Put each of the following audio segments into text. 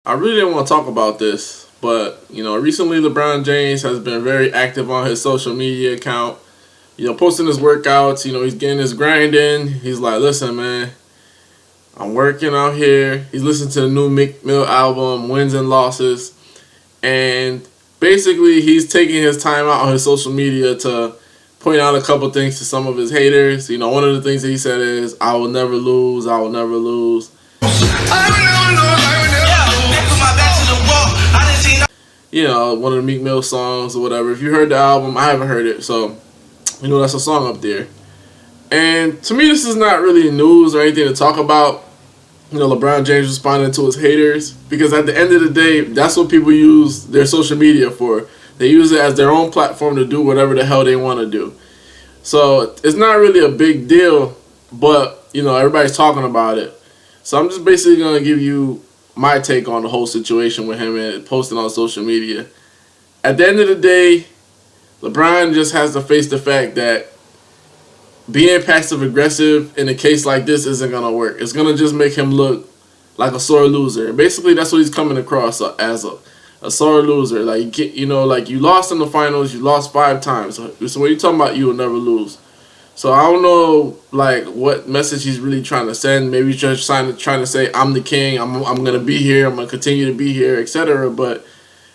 I really didn't want to talk about this, but recently LeBron James has been very active on his social media account. Posting his workouts. He's getting his grind in. He's like, listen, man, I'm working out here. He's listening to the new Meek Mill album, Wins and Losses, and basically he's taking his time out on his social media to point out a couple things to some of his haters. One of the things that he said is, "I will never lose. I will never lose." One of the Meek Mill songs or whatever. If you heard the album, I haven't heard it, so that's a song up there. And to me, this is not really news or anything to talk about. LeBron James responding to his haters, because at the end of the day, that's what people use their social media for. They use it as their own platform to do whatever the hell they want to do. So it's not really a big deal, but everybody's talking about it. So I'm just basically gonna give you my take on the whole situation with him and posting on social media. At the end of the day, LeBron just has to face the fact that being passive aggressive in a case like this isn't gonna work. It's gonna just make him look like a sore loser. And basically, that's what he's coming across as a sore loser. Like you lost in the finals, you lost 5 times. So when you're talking about you will never lose. So I don't know what message he's really trying to send. Maybe he's just trying to say, I'm the king, I'm gonna be here, I'm gonna continue to be here, etc. But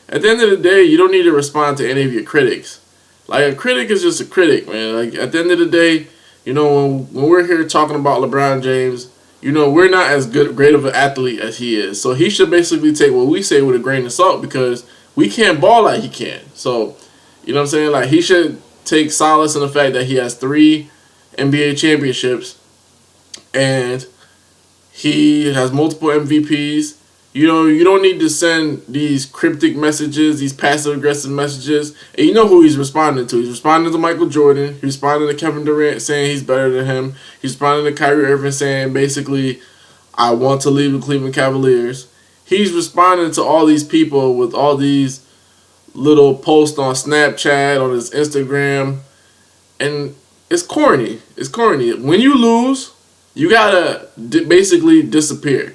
at the end of the day, you don't need to respond to any of your critics. Like, a critic is just a critic, man. Like, at the end of the day, when we're here talking about LeBron James, we're not as great of an athlete as he is. So he should basically take what we say with a grain of salt, because we can't ball like he can. So, what I'm saying? Like, he should take solace in the fact that he has 3 NBA championships and he has multiple MVPs. You don't need to send these cryptic messages, these passive-aggressive messages. And you know who he's responding to. He's responding to Michael Jordan. He's responding to Kevin Durant, saying he's better than him. He's responding to Kyrie Irving, saying, basically, I want to leave the Cleveland Cavaliers. He's responding to all these people with all these little posts on Snapchat, on his Instagram. And it's corny. It's corny. When you lose, you gotta basically disappear.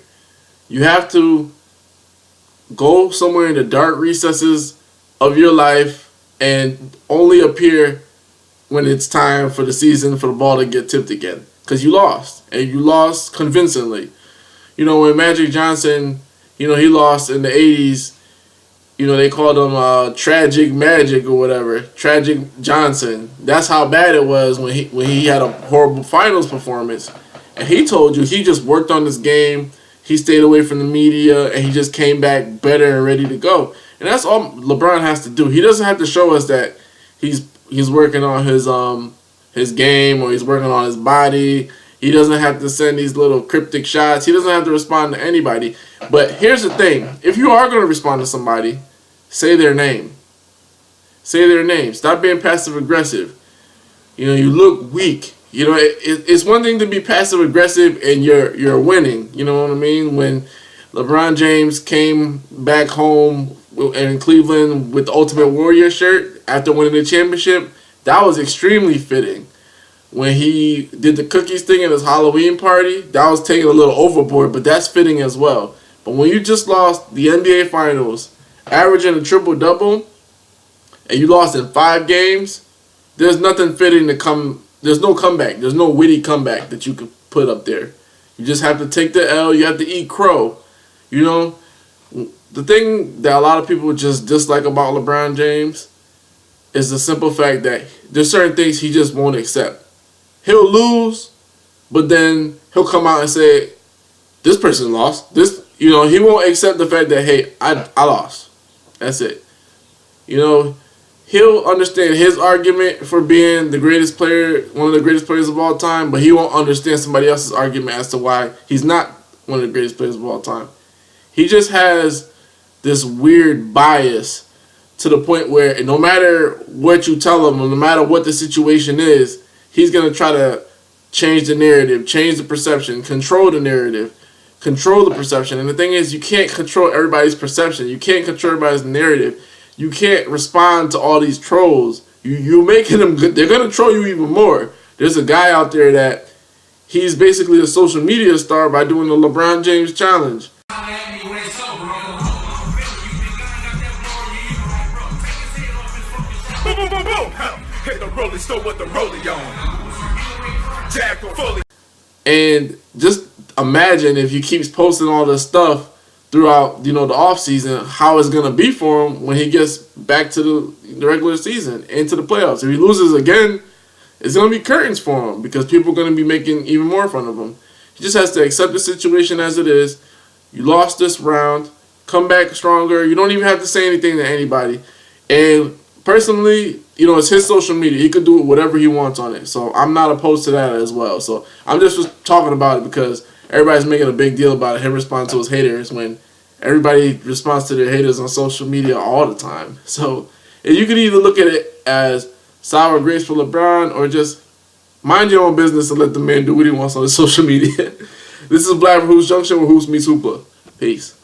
You have to go somewhere in the dark recesses of your life and only appear when it's time for the season for the ball to get tipped again. Because you lost. And you lost convincingly. When Magic Johnson, he lost in the 80s, they called him Tragic Magic or whatever. Tragic Johnson. That's how bad it was when he had a horrible finals performance. And he told you he just worked on this game. He stayed away from the media, and he just came back better and ready to go. And that's all LeBron has to do. He doesn't have to show us that he's working on his game, or he's working on his body. He doesn't have to send these little cryptic shots. He doesn't have to respond to anybody. But here's the thing. If you are going to respond to somebody, say their name. Say their name. Stop being passive-aggressive. You look weak. It's one thing to be passive aggressive and you're winning. You know what I mean? When LeBron James came back home in Cleveland with the Ultimate Warrior shirt after winning the championship, that was extremely fitting. When he did the cookies thing at his Halloween party, that was taking a little overboard, but that's fitting as well. But when you just lost the NBA Finals, averaging a triple-double, and you lost in 5 games, there's nothing fitting to come. There's no comeback. There's no witty comeback that you could put up there. You just have to take the L. You have to eat crow. The thing that a lot of people just dislike about LeBron James is the simple fact that there's certain things he just won't accept. He'll lose, but then he'll come out and say, this person lost. He won't accept the fact that, hey, I lost. That's it. He'll understand his argument for being the greatest player, one of the greatest players of all time, but he won't understand somebody else's argument as to why he's not one of the greatest players of all time. He just has this weird bias to the point where no matter what you tell him, or no matter what the situation is, he's going to try to change the narrative, change the perception, control the narrative, control the perception. And the thing is, you can't control everybody's perception. You can't control everybody's narrative. You can't respond to all these trolls. You're making them good. They're going to troll you even more. There's a guy out there that he's basically a social media star by doing the LeBron James challenge. boom, boom, boom. Hit the rolling stone with the rolling on. Jack fully. And just imagine if he keeps posting all this stuff throughout, the off season, how it's gonna be for him when he gets back to the regular season, into the playoffs. If he loses again, it's gonna be curtains for him because people are gonna be making even more fun of him. He just has to accept the situation as it is. You lost this round, come back stronger. You don't even have to say anything to anybody. And personally, it's his social media. He could do whatever he wants on it. So I'm not opposed to that as well. So I'm just talking about it because everybody's making a big deal about it. Him responding to his haters when everybody responds to their haters on social media all the time. So you could either look at it as sour grapes for LeBron or just mind your own business and let the man do what he wants on his social media. This is Vlad from Hoops Junction, where Hoops meets Hoopla. Peace.